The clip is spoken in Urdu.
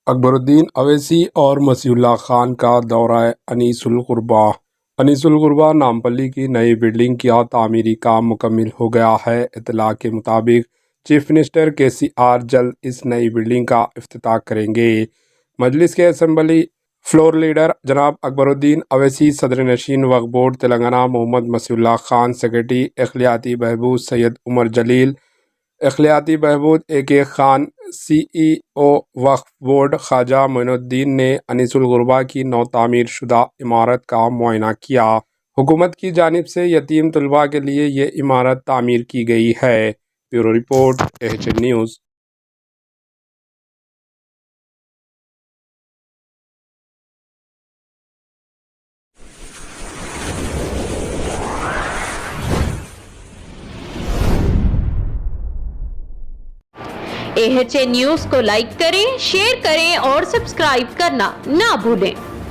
اکبرالدین اویسی اور مسیح اللہ خان کا دورہ انیس الغربہ۔ انیس الغربہ نامپلی کی نئی بلڈنگ کا تعمیری کام مکمل ہو گیا ہے۔ اطلاع کے مطابق چیف منسٹر KCR جلد اس نئی بلڈنگ کا افتتاح کریں گے۔ مجلس کے اسمبلی فلور لیڈر جناب اکبرالدین اویسی، صدر نشین وقف بورڈ تلنگانہ محمد مسیح اللہ خان، سیکریٹری اخلاقیاتی بہبود سید عمر جلیل، اخلاقیاتی بہبود AK خان، CEO وقف بورڈ خواجہ معین الدین نے انیس الغربہ کی نو تعمیر شدہ عمارت کا معائنہ کیا۔ حکومت کی جانب سے یتیم طلباء کے لیے یہ عمارت تعمیر کی گئی ہے۔ Bureau report AHN news. AHN news کو لائک کریں، شیئر کریں اور سبسکرائب کرنا نہ بھولیں۔